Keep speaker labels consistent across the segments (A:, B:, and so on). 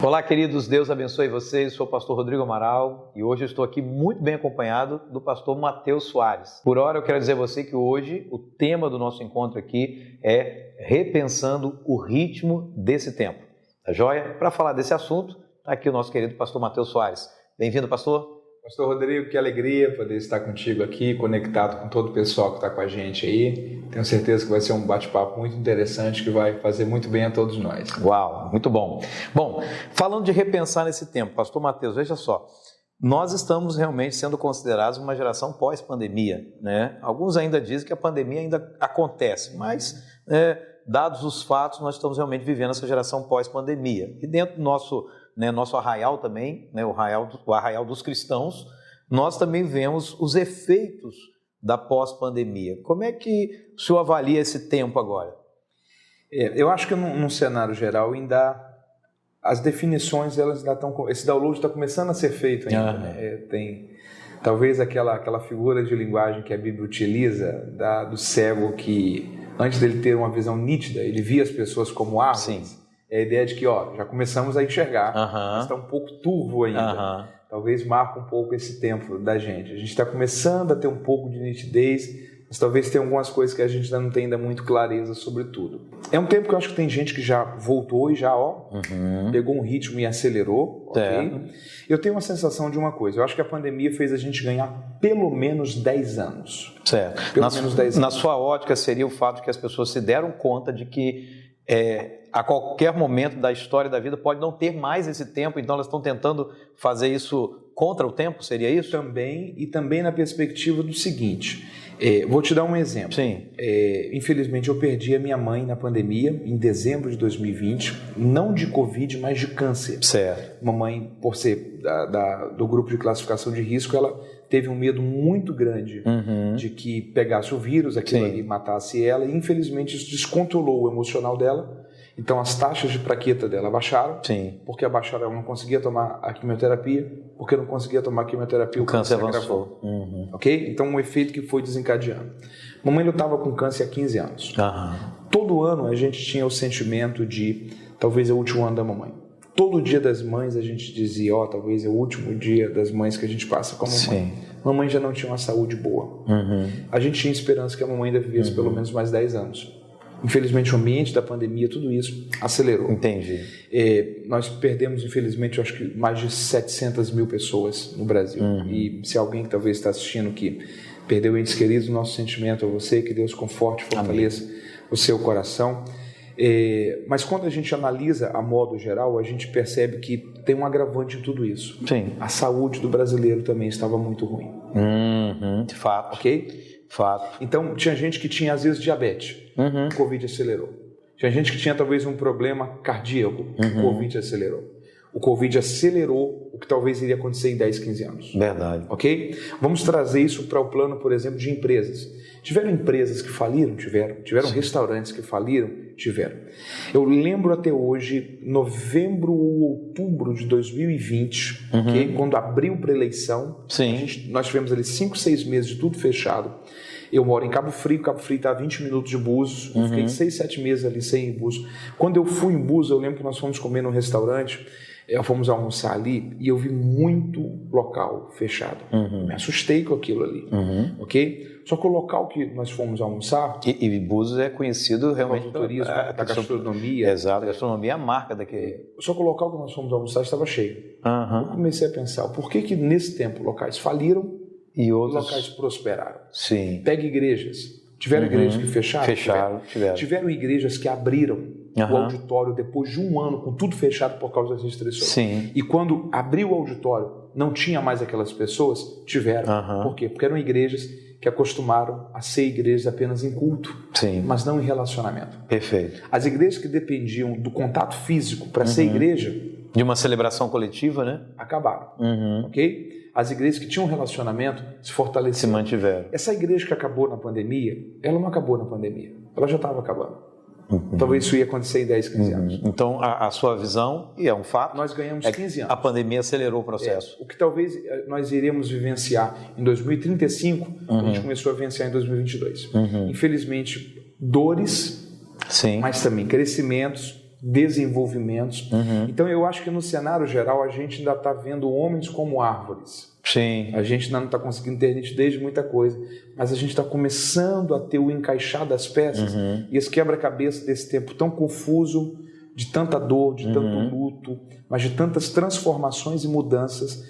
A: Olá, queridos, Deus abençoe vocês. Sou o pastor Rodrigo Amaral e hoje eu estou aqui muito bem acompanhado do pastor Matheus Soares. Por hora, eu quero dizer a você que hoje o tema do nosso encontro aqui é repensando o ritmo desse tempo. Tá joia? Para falar desse assunto, está aqui o nosso querido pastor Matheus Soares. Bem-vindo, pastor.
B: Pastor Rodrigo, que alegria poder estar contigo aqui, conectado com todo o pessoal que está com a gente aí. Tenho certeza que vai ser um bate-papo muito interessante que vai fazer muito bem a todos nós.
A: Uau, muito bom. Bom, falando de repensar nesse tempo, pastor Matheus, veja só, nós estamos realmente sendo considerados uma geração pós-pandemia, né? Alguns ainda dizem que a pandemia ainda acontece, mas dados os fatos, nós estamos realmente vivendo essa geração pós-pandemia. E dentro do nosso arraial também, o arraial dos cristãos, nós também vemos os efeitos da pós-pandemia. Como é que o senhor avalia esse tempo agora?
B: Eu acho que num cenário geral ainda as definições elas ainda estão, esse download está começando a ser feito ainda. Tem talvez aquela figura de linguagem que a Bíblia utiliza do cego que antes dele ter uma visão nítida ele via as pessoas como árvores.
A: Sim.
B: É a ideia de que já começamos a enxergar, mas está um pouco turvo ainda. Talvez marque um pouco esse tempo da gente. A gente está começando a ter um pouco de nitidez, mas talvez tenha algumas coisas que a gente ainda não tem muito clareza sobre tudo. É um tempo que eu acho que tem gente que já voltou e já pegou um ritmo e acelerou. Okay? Eu tenho uma sensação de uma coisa. Eu acho que a pandemia fez a gente ganhar pelo menos 10 anos.
A: Certo.
B: Pelo menos 10 anos.
A: Na sua ótica seria o fato de que as pessoas se deram conta de que a qualquer momento da história da vida pode não ter mais esse tempo, então elas estão tentando fazer isso contra o tempo, seria isso?
B: Também na perspectiva do seguinte, vou te dar um exemplo.
A: Sim.
B: Infelizmente eu perdi a minha mãe na pandemia, em dezembro de 2020, não de Covid, mas de câncer.
A: Certo.
B: Mamãe, por ser do grupo de classificação de risco, ela teve um medo muito grande de que pegasse o vírus, aquilo ali matasse ela, e infelizmente isso descontrolou o emocional dela. Então as taxas de plaqueta dela baixaram, porque abaixaram, ela não conseguia tomar a quimioterapia, porque não conseguia tomar a quimioterapia, o câncer
A: avançou.
B: Ok? Então um efeito que foi desencadeando. Mamãe lutava com câncer há 15 anos. Todo ano a gente tinha o sentimento de talvez é o último ano da mamãe. Todo dia das mães a gente dizia, talvez é o último dia das mães que a gente passa com a mamãe. Mamãe já não tinha uma saúde boa. A gente tinha esperança que a mamãe ainda vivesse pelo menos mais 10 anos. Infelizmente, o ambiente da pandemia, tudo isso acelerou.
A: Entendi.
B: Nós perdemos, infelizmente, eu acho que mais de 700 mil pessoas no Brasil. E se alguém que talvez está assistindo que perdeu entes queridos, o nosso sentimento a você, que Deus conforte e fortaleça o seu coração. Mas quando a gente analisa a modo geral, a gente percebe que tem um agravante em tudo isso.
A: Sim.
B: A saúde do brasileiro também estava muito ruim.
A: De fato.
B: Ok?
A: Fato.
B: Então, tinha gente que tinha, às vezes, diabetes. O Covid acelerou. Tinha gente que tinha, talvez, um problema cardíaco. O Covid acelerou. O Covid acelerou o que talvez iria acontecer em 10, 15 anos.
A: Verdade.
B: Ok? Vamos trazer isso para o plano, por exemplo, de empresas. Tiveram empresas que faliram? Tiveram restaurantes que faliram? Tiveram. Eu lembro até hoje, novembro ou outubro de 2020, okay? Quando abriu para eleição, nós tivemos ali 5, 6 meses de tudo fechado. Eu moro em Cabo Frio está a 20 minutos de Búzios, eu fiquei 6, 7 meses ali sem ir em Búzios. Quando eu fui em Búzios, eu lembro que nós fomos comer num restaurante, fomos almoçar ali e eu vi muito local fechado. Me assustei com aquilo ali, ok? Só que o local que nós fomos almoçar...
A: E Búzios é conhecido realmente
B: pelo turismo, da gastronomia.
A: Exato, a gastronomia é a marca daquele...
B: Só que o local que nós fomos almoçar estava cheio. Eu comecei a pensar, por que nesse tempo locais faliram e outros locais prosperaram?
A: Sim.
B: Pega igrejas. Tiveram igrejas que fecharam?
A: Tiveram.
B: Tiveram igrejas que abriram o auditório depois de um ano com tudo fechado por causa das restrições.
A: Sim.
B: E quando abriu o auditório, não tinha mais aquelas pessoas? Tiveram. Por quê? Porque eram igrejas que acostumaram a ser igrejas apenas em culto, mas não em relacionamento.
A: Perfeito.
B: As igrejas que dependiam do contato físico para ser igreja...
A: De uma celebração coletiva, né?
B: Acabaram. Ok? As igrejas que tinham um relacionamento se fortaleceram.
A: Se mantiveram.
B: Essa igreja que acabou na pandemia, ela não acabou na pandemia. Ela já estava acabando. Talvez isso ia acontecer em 10, 15 anos.
A: Então, a sua visão, e é um fato...
B: Nós ganhamos 15 anos.
A: A pandemia acelerou o processo.
B: O que talvez nós iremos vivenciar em 2035, a gente começou a vivenciar em 2022. Infelizmente, dores, mas também crescimentos, desenvolvimentos. Então eu acho que no cenário geral a gente ainda está vendo homens como árvores.
A: Sim.
B: A gente ainda não está conseguindo ter nitidez de muita coisa, mas a gente está começando a ter o encaixar das peças e esse quebra-cabeça desse tempo tão confuso, de tanta dor, de tanto luto, mas de tantas transformações e mudanças,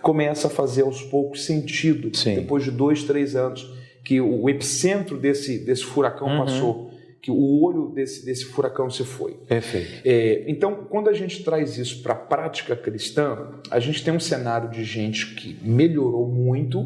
B: começa a fazer aos poucos sentido.
A: Sim.
B: Depois de 2, 3 anos que o epicentro desse furacão passou, que o olho desse furacão se foi.
A: Perfeito.
B: Então, quando a gente traz isso para a prática cristã, a gente tem um cenário de gente que melhorou muito,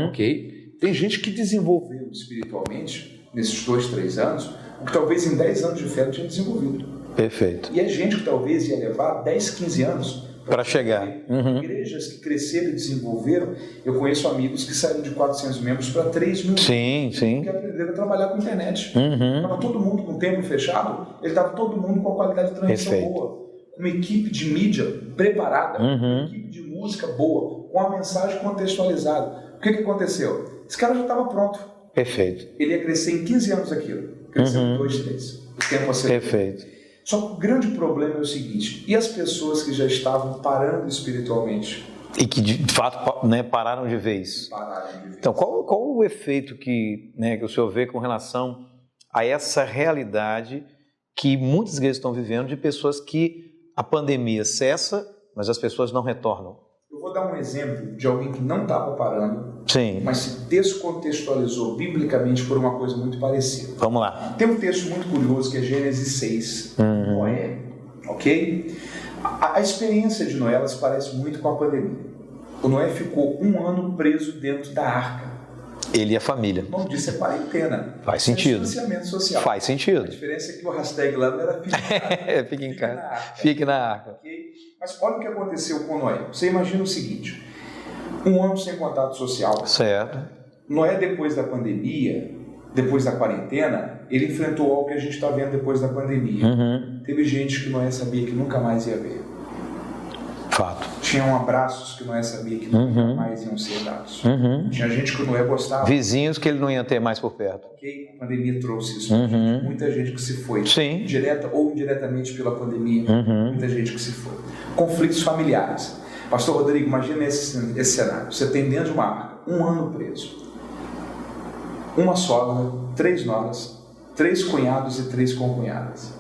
B: ok? Tem gente que desenvolveu espiritualmente nesses 2, 3 anos, o que talvez em 10 anos de fé não tinha desenvolvido.
A: Perfeito.
B: E é gente que talvez ia levar 10, 15 anos
A: para chegar.
B: Igrejas que cresceram e desenvolveram. Eu conheço amigos que saíram de 400 membros para 3 mil.
A: Sim.
B: Que aprenderam a trabalhar com internet. Estava todo mundo com o templo fechado, ele estava todo mundo com a qualidade de transmissão boa, com uma equipe de mídia preparada, uma equipe de música boa, com a mensagem contextualizada. O que aconteceu? Esse cara já estava pronto.
A: Perfeito.
B: Ele ia crescer em 15 anos aquilo. Cresceu em 2, 3. O tempo acertou.
A: Perfeito.
B: Só que o grande problema é o seguinte: e as pessoas que já estavam parando espiritualmente?
A: E que de fato, né, pararam de vez. Então, qual o efeito que o senhor vê com relação a essa realidade que muitas igrejas estão vivendo, de pessoas que a pandemia cessa, mas as pessoas não retornam?
B: Eu vou dar um exemplo de alguém que não estava parando,
A: sim,
B: mas se descontextualizou biblicamente por uma coisa muito parecida.
A: Vamos lá.
B: Tem um texto muito curioso que é Gênesis 6, Noé, ok? A experiência de Noé, ela se parece muito com a pandemia. O Noé ficou 1 ano preso dentro da arca.
A: Ele e a família.
B: O nome disso é quarentena.
A: Faz sentido.
B: Distanciamento social.
A: Faz sentido.
B: A diferença é que o hashtag lá não era
A: fique em casa. Fique na arca.
B: Okay? Mas olha o que aconteceu com Noé. Você imagina o seguinte: 1 ano sem contato social.
A: Certo.
B: Noé, depois da pandemia, depois da quarentena, ele enfrentou algo que a gente está vendo depois da pandemia. Teve gente que Noé sabia que nunca mais ia ver.
A: Fato.
B: Tinham abraços que Noé sabia que nunca mais iam ser dados. Tinha gente que o Noé gostava.
A: Vizinhos que ele não ia ter mais por perto.
B: Okay? A pandemia trouxe isso. Muita gente que se foi.
A: Sim.
B: Direta ou indiretamente pela pandemia. Muita gente que se foi. Conflitos familiares. Pastor Rodrigo, imagina esse cenário. Você tem dentro de uma arca, 1 ano preso. Uma sogra, 3 noras, 3 cunhados e 3 concunhadas.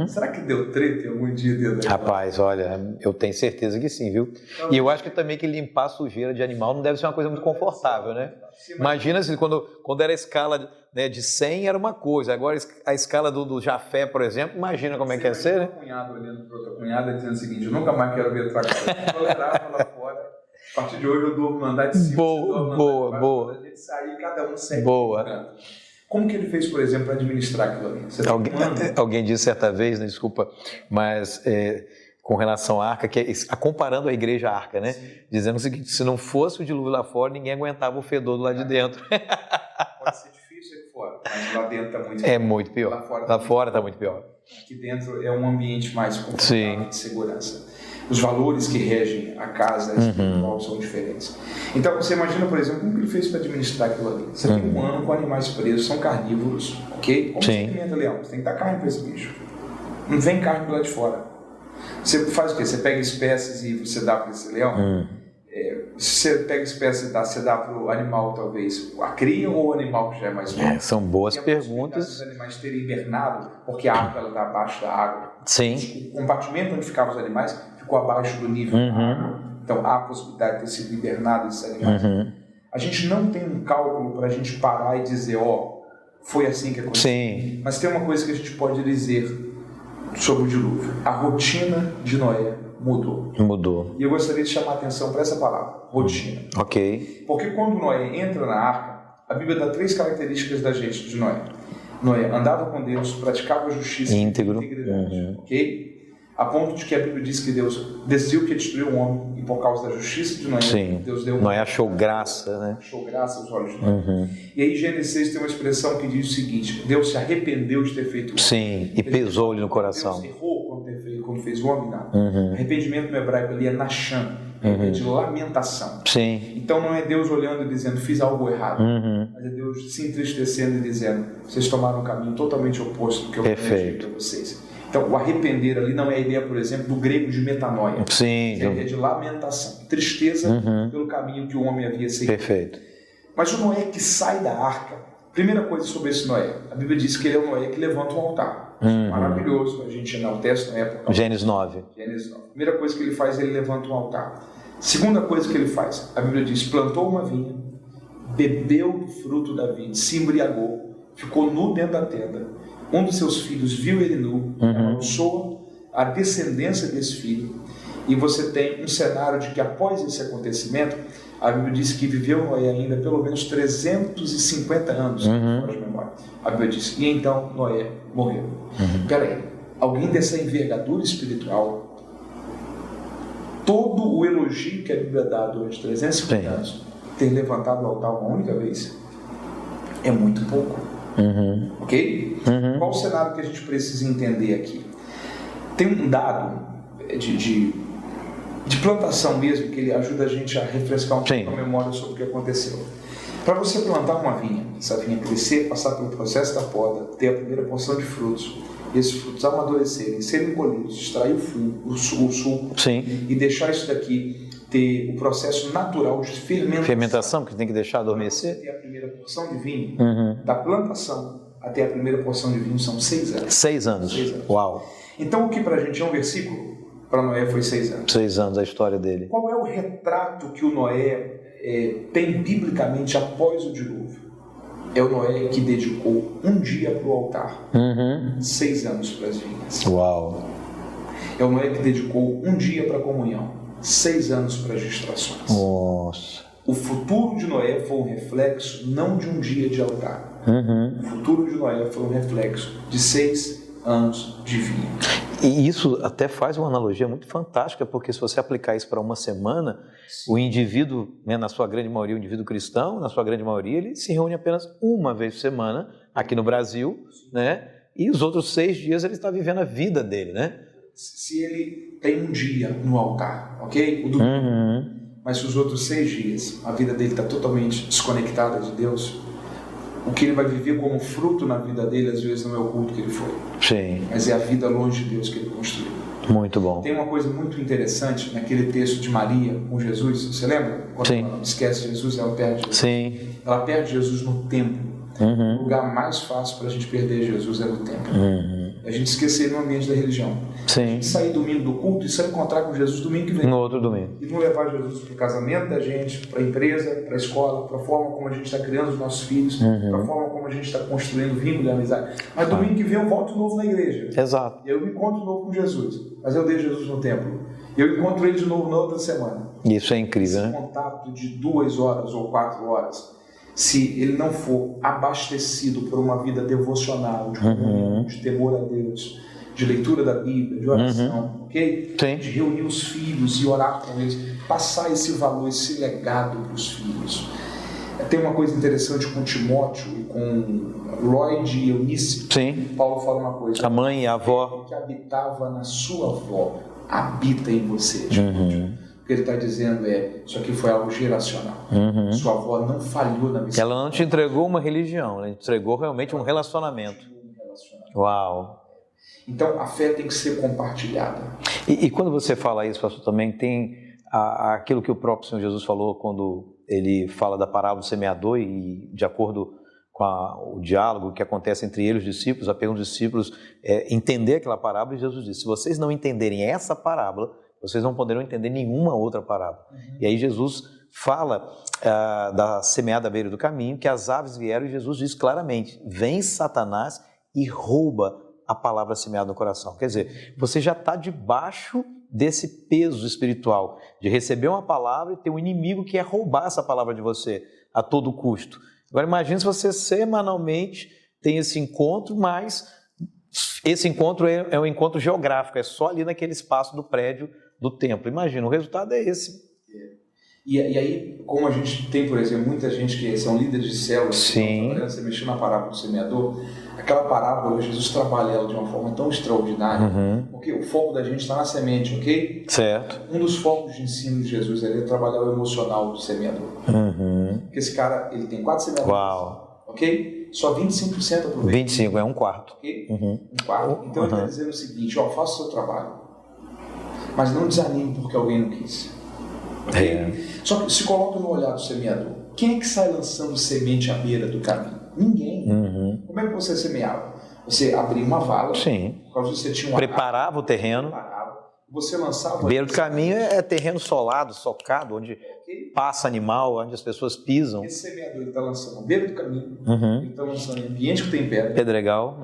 B: Será que deu treta algum dia dentro da
A: Rapaz, olha, eu tenho certeza que sim, viu? Então, e eu acho que também que limpar a sujeira de animal não deve ser uma coisa muito confortável, né? Imagina se quando era a escala, né, de 100 era uma coisa, agora a escala do Jafé, por exemplo, imagina como é que ia ser, né?
B: Um cunhado olhando para outra cunhada dizendo o seguinte: eu nunca mais quero ver outra casa. Eu tolerava lá fora. A partir de hoje eu durmo no andar de cima.
A: Boa.
B: A gente sair, cada um segue.
A: Boa.
B: Como que ele fez, por exemplo, para administrar aquilo ali?
A: Alguém disse certa vez, né, desculpa, mas com relação à arca, comparando a igreja à arca, né? Sim. Dizendo o seguinte: se não fosse o dilúvio lá fora, ninguém aguentava o fedor do lado de dentro.
B: Pode ser difícil aqui fora, mas lá dentro está muito pior.
A: É muito pior. Lá fora está muito pior.
B: Aqui dentro é um ambiente mais confortável, de segurança. Os valores que regem a casa espiritual são diferentes. Então, você imagina, por exemplo, como ele fez para administrar aquilo ali. Você tem 1 ano com animais presos, são carnívoros, ok? Como você alimenta leão? Você tem que dar carne para esse bicho. Não vem carne do lado de fora. Você faz o quê? Você pega espécies e você dá para esse leão? Se você pega espécies e você dá para o animal, talvez, a cria ou o animal que já é mais velho?
A: São boas perguntas.
B: Os animais terem hibernado, porque a água está abaixo da água.
A: Sim.
B: O compartimento onde ficavam os animais ficou abaixo do nível da água. Então há a possibilidade de ter sido hibernado esses animais. A gente não tem um cálculo para a gente parar e dizer, foi assim que aconteceu.
A: Sim.
B: Mas tem uma coisa que a gente pode dizer sobre o dilúvio: a rotina de Noé mudou. E eu gostaria de chamar a atenção para essa palavra: rotina.
A: Ok.
B: Porque quando Noé entra na arca, a Bíblia dá 3 características da gente de Noé. Noé andava com Deus, praticava a justiça e integridade. Ok? A ponto de que a Bíblia diz que Deus decidiu que ia destruir o homem, e por causa da justiça de Noé, Deus deu
A: Noé achou graça, né?
B: Achou graça aos olhos de Noé. E aí Gênesis 6 tem uma expressão que diz o seguinte: Deus se arrependeu de ter feito isso.
A: Sim, e pesou-lhe no coração.
B: Deus errou quando fez o homem, não. Arrependimento no hebraico ali é nachan, é de lamentação.
A: Sim.
B: Então não é Deus olhando e dizendo, fiz algo errado, mas é Deus se entristecendo e dizendo, vocês tomaram um caminho totalmente oposto do que eu prometi para vocês. Então, o arrepender ali não é a ideia, por exemplo, do grego de metanoia.
A: Sim.
B: É a ideia de lamentação, tristeza pelo caminho que o homem havia seguido.
A: Perfeito.
B: Mas o Noé que sai da arca, primeira coisa sobre esse Noé, a Bíblia diz que ele é o Noé que levanta um altar. Maravilhoso, a gente enaltece na época.
A: Gênesis 9.
B: Gênesis 9. Primeira coisa que ele faz, ele levanta um altar. Segunda coisa que ele faz, a Bíblia diz, plantou uma vinha, bebeu do fruto da vinha, se embriagou, ficou nu dentro da tenda. Um dos seus filhos viu ele nu, amaldiçoa a descendência desse filho. E você tem um cenário de que após esse acontecimento, a Bíblia diz que viveu Noé ainda pelo menos 350 anos, de memória. A Bíblia diz, e então Noé morreu. Peraí, alguém dessa envergadura espiritual, todo o elogio que a Bíblia dá durante 350 anos, ter levantado o altar uma única vez, é muito pouco. Ok? Qual o cenário que a gente precisa entender aqui? Tem um dado de plantação mesmo, que ele ajuda a gente a refrescar um pouco a memória sobre o que aconteceu. Para você plantar uma vinha, essa vinha crescer, passar pelo processo da poda, ter a primeira porção de frutos, esses frutos amadurecerem, serem colhidos, extrair o suco e deixar isso daqui ter o processo natural de fermentação.
A: Fermentação, que tem que deixar adormecer.
B: Você ter a primeira porção de vinho, da plantação até a primeira porção de vinho são 6 anos.
A: 6 anos. 6 anos. Uau.
B: Então o que para a gente é um versículo, para Noé foi 6 anos.
A: 6 anos a história dele.
B: Qual é o retrato que o Noé tem biblicamente após o dilúvio? É o Noé que dedicou um dia para o altar, 6 anos para as vinhas.
A: Uau.
B: É o Noé que dedicou um dia para a comunhão, 6 anos para as distrações.
A: Nossa.
B: O futuro de Noé foi um reflexo não de um dia de altar. O futuro de Noé foi um reflexo de 6 anos de vinho.
A: E isso até faz uma analogia muito fantástica, porque se você aplicar isso para uma semana, o indivíduo, né, na sua grande maioria, o indivíduo cristão, na sua grande maioria, ele se reúne apenas uma vez por semana, aqui no Brasil, né? E os outros 6 dias ele está vivendo a vida dele, né?
B: Se ele tem um dia no altar, ok? O domingo. Mas se os outros 6 dias a vida dele está totalmente desconectada de Deus, o que ele vai viver como fruto na vida dele, às vezes não é o culto que ele foi.
A: Sim.
B: Mas é a vida longe de Deus que ele construiu.
A: Muito bom.
B: Tem uma coisa muito interessante naquele texto de Maria com Jesus. Você lembra? Quando ela esquece Jesus, ela perde Jesus.
A: Sim.
B: Ela perde Jesus no templo. O lugar mais fácil para a gente perder Jesus é no templo. A gente esquecer no ambiente da religião.
A: Sim.
B: A gente sair domingo do culto e sair encontrar com Jesus domingo que vem.
A: No outro domingo.
B: E não levar Jesus para o casamento da gente, para a empresa, para a escola, para a forma como a gente está criando os nossos filhos, para a forma como a gente está construindo vínculo de amizade. Mas domingo que vem eu volto de novo na igreja.
A: Exato.
B: Eu me encontro de novo com Jesus. Mas eu deixo Jesus no templo. Eu encontro ele de novo na outra semana.
A: Isso é incrível,
B: Esse
A: né?
B: contato de 2 horas ou 4 horas, se ele não for abastecido por uma vida devocional, de comunhão, de temor a Deus, de leitura da Bíblia, de oração, ok?
A: Sim.
B: De reunir os filhos e orar com eles, passar esse valor, esse legado para os filhos. Tem uma coisa interessante com Timóteo e com Lloyd e Eunice.
A: Sim.
B: Paulo fala uma coisa.
A: A mãe e a avó.
B: O que habitava na sua avó habita em você, Timóteo. O que ele está dizendo isso aqui foi algo geracional. Sua avó não falhou na missão.
A: Ela não te entregou uma religião, ela te entregou realmente um relacionamento. Uau.
B: Então a fé tem que ser compartilhada.
A: E quando você fala isso, pastor, também tem aquilo que o próprio Senhor Jesus falou quando ele fala da parábola do semeador, e de acordo com o diálogo que acontece entre ele e os discípulos, a pergunta dos discípulos é entender aquela parábola, e Jesus disse: se vocês não entenderem essa parábola, vocês não poderão entender nenhuma outra parábola. E aí Jesus fala da semeada à beira do caminho, que as aves vieram, e Jesus diz claramente: vem Satanás e rouba a palavra semeada no coração. Quer dizer, você já está debaixo desse peso espiritual, de receber uma palavra e ter um inimigo que é roubar essa palavra de você a todo custo. Agora imagine se você semanalmente tem esse encontro, mas esse encontro é um encontro geográfico, é só ali naquele espaço do prédio do templo. Imagina, o resultado é esse.
B: E aí, como a gente tem, por exemplo, muita gente que são líderes de células, você mexeu na parábola do semeador, aquela parábola, Jesus trabalha ela de uma forma tão extraordinária, porque o foco da gente está na semente, ok?
A: Certo.
B: Um dos focos de ensino de Jesus é trabalhar o emocional do semeador. Porque esse cara, ele tem 4 semeadores.
A: Uau.
B: ok? Só 25% aproveita.
A: 25, é um quarto.
B: Ok? Um quarto. Então ele está dizendo o seguinte, ó, faça o seu trabalho, mas não desanime porque alguém não quis. Okay? Só que se coloca no olhar do semeador. Quem é que sai lançando semente à beira do caminho? Ninguém. Como é que você semeava? Você abria uma vala.
A: Sim.
B: Por causa você tinha
A: preparava o terreno.
B: Você lançava...
A: Beira do caminho é terreno solado, socado, onde passa animal, onde as pessoas pisam.
B: Esse semeador está lançando na beira do caminho, ele está lançando em ambiente que tem pedra.
A: Pedregal.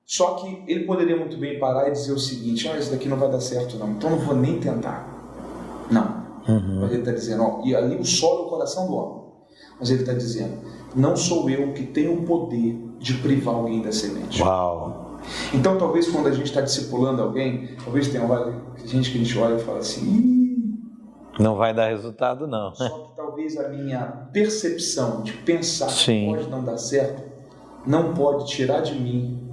B: Só que ele poderia muito bem parar e dizer o seguinte, isso daqui não vai dar certo não, então não vou nem tentar. Não. Mas ele está dizendo, ó, e ali o solo é o coração do homem. Mas ele está dizendo, não sou eu que tenho o poder de privar alguém da semente.
A: Uau!
B: Então talvez quando a gente está discipulando alguém, talvez tenha gente que a gente olha e fala assim,
A: não vai dar resultado não.
B: Só que talvez a minha percepção de pensar
A: Sim.
B: que pode não dar certo, não pode tirar de mim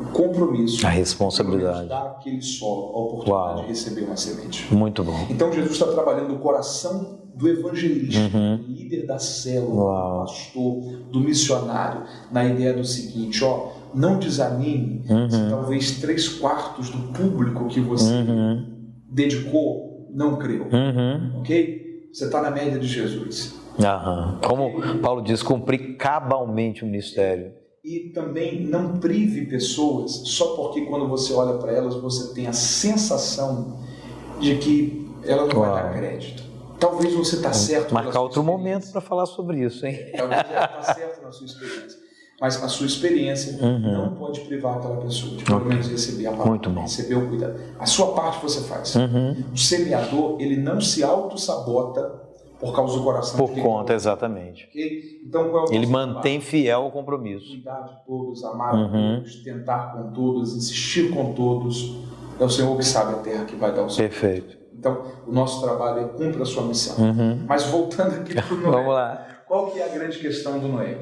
B: o compromisso,
A: a responsabilidade,
B: de dar àquele solo a oportunidade de receber uma semente.
A: Muito bom.
B: Então Jesus está trabalhando no coração do evangelista, do líder da célula, do pastor, do missionário, na ideia do seguinte, ó, não desanime se talvez 3/4 do público que você dedicou não creu, ok? Você está na média de Jesus.
A: Como Paulo diz, cumprir cabalmente o ministério.
B: E também não prive pessoas só porque quando você olha para elas você tem a sensação de que ela não vai dar crédito. Talvez você está certo.
A: Marcar outro momento para falar sobre isso, hein?
B: Talvez ela está certo na sua experiência. Mas a sua experiência não pode privar aquela pessoa de pelo menos receber a palavra, receber o cuidado. A sua parte você faz. O semeador, ele não se auto-sabota por causa do coração.
A: Por conta, exatamente.
B: Okay? Então, qual é o
A: ele mantém fiel ao compromisso.
B: Cuidar de todos, amar a todos, tentar com todos, insistir com todos. É o Senhor que sabe a terra que vai dar o seu.
A: Perfeito.
B: Então, o nosso trabalho é cumprir a sua missão. Mas voltando aqui para o Noé.
A: Vamos lá.
B: Qual que é a grande questão do Noé?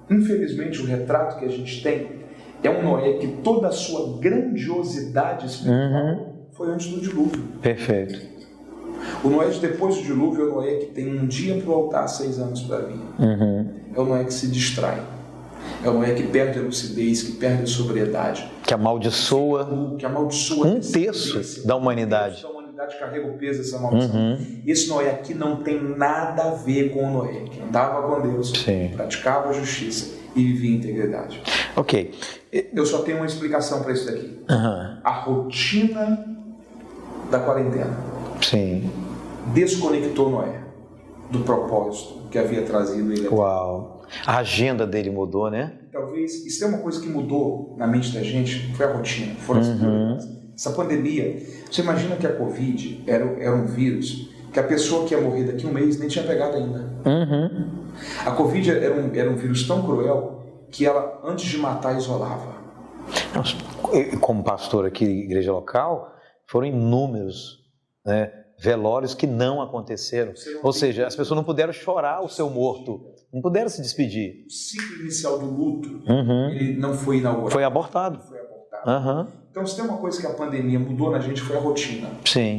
B: Infelizmente, o retrato que a gente tem é um Noé que toda a sua grandiosidade espiritual foi antes do dilúvio.
A: Perfeito.
B: O Noé de depois do dilúvio é o Noé que tem um dia para o altar, 6 anos para vir. É o Noé que se distrai. É o Noé que perde a lucidez, que perde a sobriedade.
A: Que amaldiçoa, um terço da humanidade.
B: Carrega o peso dessa maldição. Esse Noé aqui não tem nada a ver com o Noé, que andava com Deus, praticava a justiça e vivia em integridade.
A: Ok.
B: Eu só tenho uma explicação para isso daqui. A rotina da quarentena desconectou Noé do propósito que havia trazido ele.
A: Uau! A agenda dele mudou, né?
B: Talvez, isso é uma coisa que mudou na mente da gente, foi a rotina, foram as prioridades. Essa pandemia, você imagina que a Covid era um vírus que a pessoa que ia morrer daqui a um mês nem tinha pegado ainda. A Covid era um vírus tão cruel que ela, antes de matar, isolava.
A: Como pastor aqui da igreja local, foram inúmeros velórios que não aconteceram. Ou seja, as pessoas não puderam chorar o seu morto, não puderam se despedir.
B: O ciclo inicial do luto, ele não foi inaugurado.
A: Foi abortado.
B: Então, se tem uma coisa que a pandemia mudou na gente, foi a rotina.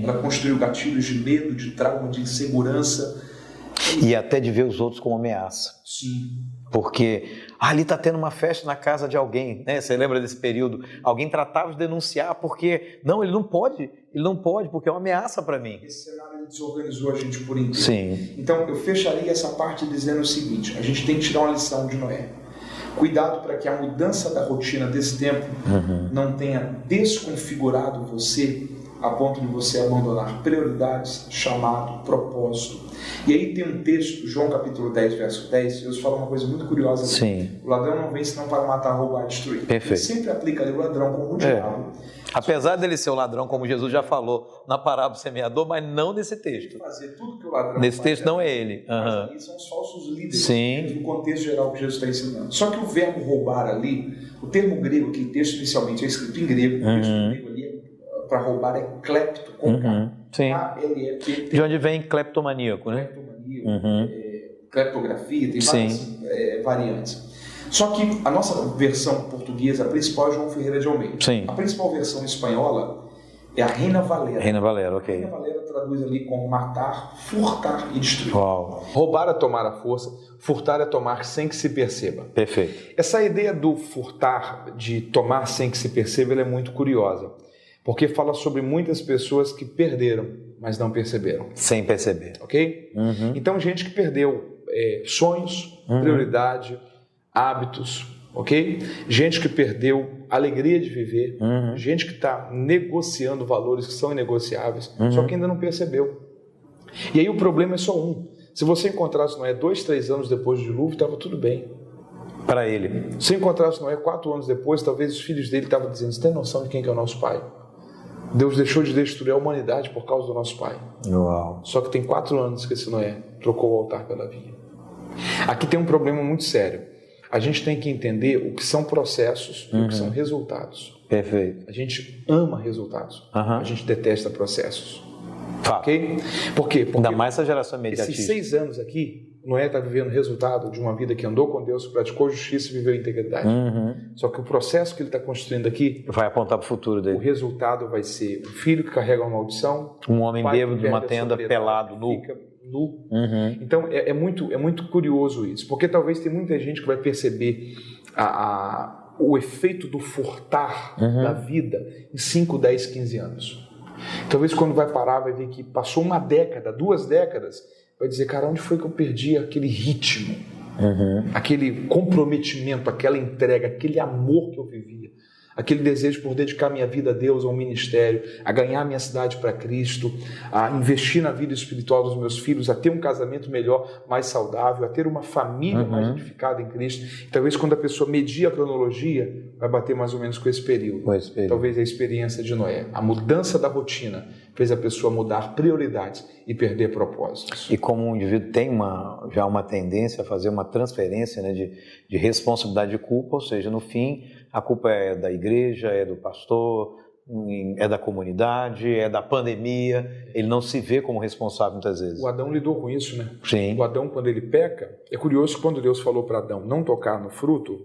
B: Ela construiu gatilhos de medo, de trauma, de insegurança.
A: E até de ver os outros como ameaça. Porque ali está tendo uma festa na casa de alguém, né? Você lembra desse período? Alguém tratava de denunciar porque, não, ele não pode porque é uma ameaça para mim.
B: Esse cenário desorganizou a gente por inteiro. Então, eu fecharia essa parte dizendo o seguinte, a gente tem que tirar uma lição de Noé. Cuidado para que a mudança da rotina desse tempo não tenha desconfigurado você a ponto de você abandonar prioridades, chamado, propósito. E aí tem um texto, João capítulo 10, verso 10, Jesus fala uma coisa muito curiosa. O ladrão não vem senão para matar, roubar e destruir. Ele sempre aplica ali o ladrão como o diabo.
A: Apesar dele ser o ladrão, como Jesus já falou na parábola do semeador, mas não nesse texto.
B: Fazer tudo que o ladrão
A: nesse texto não é ele.
B: Mas ali são os falsos líderes, no contexto geral que Jesus está ensinando. Só que o verbo roubar ali, o termo grego, que o texto inicialmente é escrito em grego, o texto grego ali para roubar é clepto, com K-L-E-P-T.
A: De onde vem cleptomaníaco, né?
B: Cleptografia, tem várias variantes. Só que a nossa versão portuguesa, a principal é João Ferreira de Almeida. A principal versão espanhola É a Reina Valera.
A: Reina Valera, ok.
B: A Reina Valera traduz ali como matar, furtar e destruir.
A: Uau.
B: Roubar é tomar à força, furtar é tomar sem que se perceba.
A: Perfeito.
B: Essa ideia do furtar, de tomar sem que se perceba, ela é muito curiosa, porque fala sobre muitas pessoas que perderam, mas não perceberam.
A: Sem perceber.
B: Ok? Então, gente que perdeu sonhos, prioridade, hábitos, ok? Gente que perdeu a alegria de viver, gente que está negociando valores que são inegociáveis, só que ainda não percebeu. E aí o problema é só um. Se você encontrasse Noé 2, 3 anos depois do dilúvio, estava tudo bem.
A: Para ele.
B: Se encontrasse Noé 4 anos depois, talvez os filhos dele estavam dizendo: você tem noção de quem que é o nosso pai? Deus deixou de destruir a humanidade por causa do nosso pai.
A: Uau.
B: Só que tem 4 anos que esse Noé trocou o altar pela vinha. Aqui tem um problema muito sério. A gente tem que entender o que são processos e o que são resultados.
A: Perfeito.
B: A gente ama resultados. A gente detesta processos.
A: Fato.
B: Ok? Por quê? Porque
A: ainda mais essa geração imediatista.
B: esses 6 anos aqui, Noé está vivendo o resultado de uma vida que andou com Deus, praticou justiça e viveu integridade. Só que o processo que ele está construindo aqui
A: vai apontar para o futuro dele.
B: O resultado vai ser um filho que carrega uma maldição,
A: um homem bêbado de uma tenda, pelado, nu.
B: Fica nu. Então é muito curioso isso, porque talvez tem muita gente que vai perceber o efeito do furtar da vida em 5, 10, 15 anos. Talvez quando vai parar, vai ver que passou uma década, 2 décadas, vai dizer: cara, onde foi que eu perdi aquele ritmo, aquele comprometimento, aquela entrega, aquele amor que eu vivia, aquele desejo por dedicar minha vida a Deus, ao ministério, a ganhar minha cidade para Cristo, a investir na vida espiritual dos meus filhos, a ter um casamento melhor, mais saudável, a ter uma família mais edificada em Cristo. Talvez quando a pessoa medir a cronologia, vai bater mais ou menos com esse período. Talvez a experiência de Noé, a mudança da rotina, fez a pessoa mudar prioridades e perder propósitos.
A: E como um indivíduo tem já uma tendência a fazer uma transferência, né, de responsabilidade de culpa, ou seja, no fim, a culpa é da igreja, é do pastor, é da comunidade, é da pandemia. Ele não se vê como responsável muitas vezes.
B: O Adão lidou com isso, né?
A: Sim.
B: O Adão, quando ele peca, é curioso que quando Deus falou para Adão não tocar no fruto,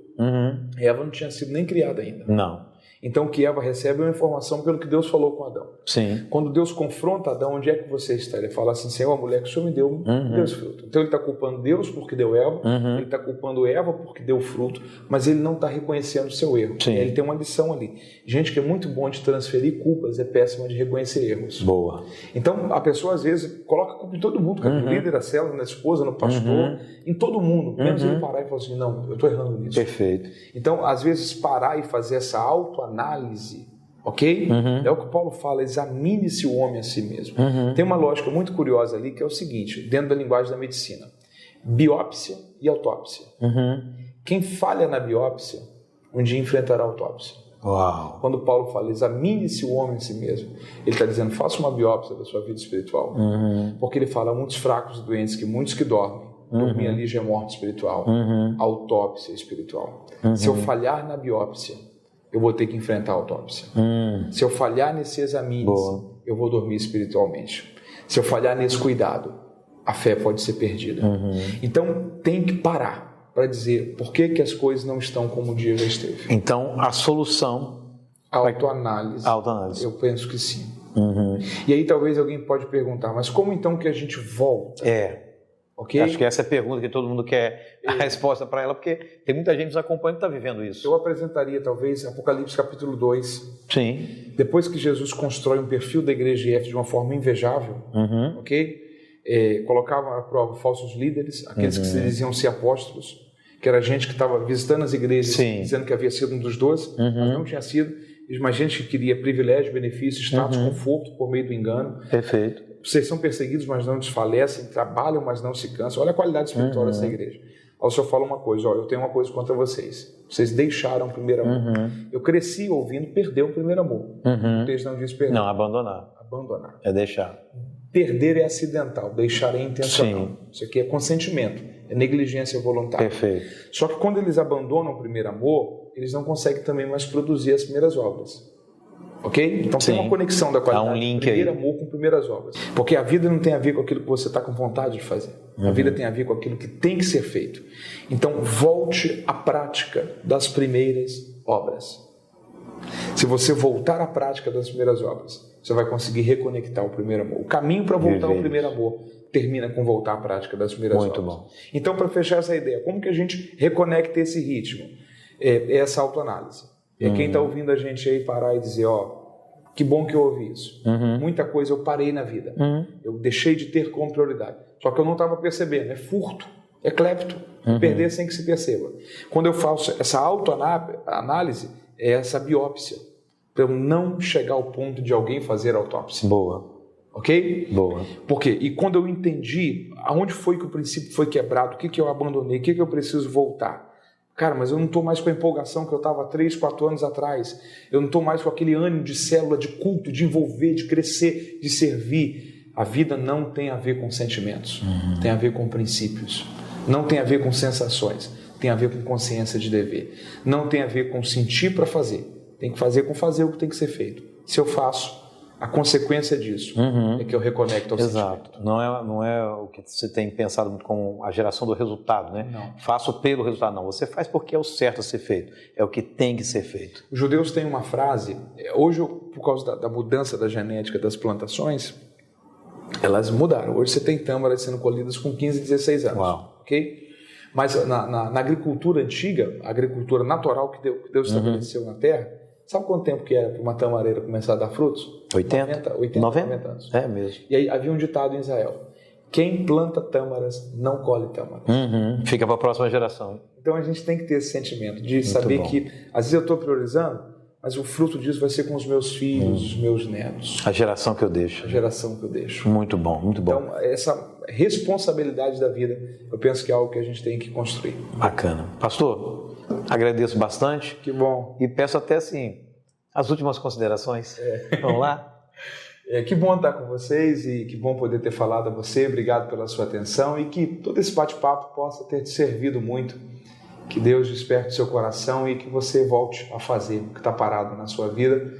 B: Eva não tinha sido nem criada ainda.
A: Não.
B: Então o que Eva recebe é uma informação pelo que Deus falou com Adão.
A: Sim.
B: Quando Deus confronta Adão, onde é que você está? Ele fala assim: Senhor, a mulher que o Senhor me deu esse fruto. Então ele está culpando Deus porque deu Eva, ele está culpando Eva porque deu fruto, mas ele não está reconhecendo o seu erro.
A: Sim.
B: Ele tem uma lição ali. Gente que é muito bom de transferir culpas é péssima de reconhecer erros.
A: Boa.
B: Então a pessoa às vezes coloca a culpa em todo mundo, no líder da célula, na esposa, no pastor, em todo mundo. Menos ele parar e falar assim: não, eu estou errando nisso.
A: Perfeito.
B: Então às vezes parar e fazer essa autoanálise, ok? É o que Paulo fala: examine-se o homem a si mesmo. Tem uma lógica muito curiosa ali, que é o seguinte, dentro da linguagem da medicina: biópsia e autópsia. Quem falha na biópsia, um dia enfrentará a autópsia.
A: Uau.
B: Quando Paulo fala examine-se o homem a si mesmo, ele está dizendo: faça uma biópsia da sua vida espiritual. Porque ele fala: muitos fracos e doentes, que muitos que dormem. Dormir ali já é morte espiritual. Autópsia espiritual. Se eu falhar na biópsia, eu vou ter que enfrentar a autópsia. Se eu falhar nesse exame, eu vou dormir espiritualmente. Se eu falhar nesse cuidado, a fé pode ser perdida. Então tem que parar para dizer por que as coisas não estão como o dia já esteve.
A: Então a solução...
B: Autoanálise.
A: Autoanálise.
B: Eu penso que sim. E aí talvez alguém pode perguntar: mas como então que a gente volta? Okay?
A: Acho que essa é a pergunta que todo mundo quer a resposta para ela, porque tem muita gente nos acompanhando que está vivendo isso.
B: Eu apresentaria talvez Apocalipse capítulo 2.
A: Sim.
B: Depois que Jesus constrói um perfil da igreja de uma forma invejável, ok? Colocava à prova falsos líderes, aqueles que se diziam ser apóstolos, que era gente que estava visitando as igrejas, dizendo que havia sido um dos 12, mas não tinha sido. Mas gente que queria privilégio, benefício, status, conforto por meio do engano.
A: Perfeito.
B: Vocês são perseguidos, mas não desfalecem, trabalham, mas não se cansam. Olha a qualidade espiritual dessa igreja. Aí o Senhor fala uma coisa: olha, eu tenho uma coisa contra vocês. Vocês deixaram o primeiro amor. Eu cresci ouvindo perder o primeiro amor. O texto não diz perder.
A: Não, abandonar.
B: Abandonar.
A: É deixar.
B: Perder é acidental, deixar é intencional.
A: Sim.
B: Isso aqui é consentimento, é negligência voluntária.
A: Perfeito.
B: Só que quando eles abandonam o primeiro amor, eles não conseguem também mais produzir as primeiras obras. Ok? Então tem uma conexão da qualidade do primeiro amor com primeiras obras. Porque a vida não tem a ver com aquilo que você está com vontade de fazer. A vida tem a ver com aquilo que tem que ser feito. Então volte à prática das primeiras obras. Se você voltar à prática das primeiras obras, você vai conseguir reconectar o primeiro amor. O caminho para voltar ao primeiro amor termina com voltar à prática das primeiras obras.
A: Muito bom.
B: Então, para fechar essa ideia, como que a gente reconecta esse ritmo? É essa autoanálise. Quem está ouvindo a gente aí parar e dizer, que bom que eu ouvi isso. Muita coisa eu parei na vida. Eu deixei de ter como prioridade. Só que eu não estava percebendo. É furto, é clepto, é perder sem que se perceba. Quando eu faço essa autoanálise, é essa biópsia, para eu não chegar ao ponto de alguém fazer autópsia.
A: Boa.
B: Ok?
A: Boa.
B: Por quê? E quando eu entendi aonde foi que o princípio foi quebrado, o que eu abandonei, o que eu preciso voltar. Cara, mas eu não estou mais com a empolgação que eu estava 3, 4 anos atrás. Eu não estou mais com aquele ânimo de célula, de culto, de envolver, de crescer, de servir. A vida não tem a ver com sentimentos, tem a ver com princípios. Não tem a ver com sensações, tem a ver com consciência de dever. Não tem a ver com sentir para fazer. Tem que fazer com fazer o que tem que ser feito. Se eu faço, a consequência disso é que eu reconecto ao
A: Exato.
B: sentimento.
A: Não é o que você tem pensado muito com a geração do resultado, né?
B: Não.
A: Faço pelo resultado. Não, você faz porque é o certo a ser feito. É o que tem que ser feito.
B: Os judeus têm uma frase, hoje por causa da mudança da genética das plantações, elas mudaram. Hoje você tem tâmaras sendo colhidas com 15, 16 anos.
A: Uau.
B: Ok? Mas na agricultura antiga, a agricultura natural que Deus estabeleceu na terra, sabe quanto tempo que era para uma tamareira começar a dar frutos?
A: 80?
B: 90 anos.
A: É mesmo.
B: E aí havia um ditado em Israel: quem planta tâmaras não colhe tâmaras.
A: Fica para a próxima geração.
B: Então a gente tem que ter esse sentimento de saber que às vezes eu estou priorizando, mas o fruto disso vai ser com os meus filhos, os meus netos.
A: A geração que eu deixo.
B: A geração que eu deixo.
A: Muito bom, muito bom.
B: Então essa responsabilidade da vida, eu penso que é algo que a gente tem que construir.
A: Bacana. Pastor, agradeço bastante.
B: Que bom.
A: E peço até assim, as últimas considerações. Vamos lá?
B: Que bom estar com vocês e que bom poder ter falado a você. Obrigado pela sua atenção e que todo esse bate-papo possa ter te servido muito. Que Deus desperte o seu coração e que você volte a fazer o que está parado na sua vida.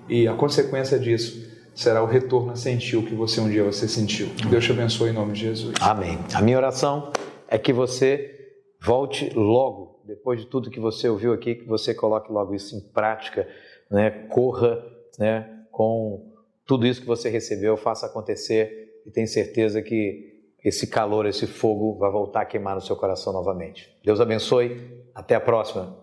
B: E a consequência disso será o retorno a sentir o que você um dia sentiu. Deus te abençoe em nome de Jesus.
A: Amém. A minha oração é que você volte logo, depois de tudo que você ouviu aqui, que você coloque logo isso em prática, né? Corra, né? Com tudo isso que você recebeu, faça acontecer e tenho certeza que esse calor, esse fogo vai voltar a queimar no seu coração novamente. Deus abençoe. Até a próxima.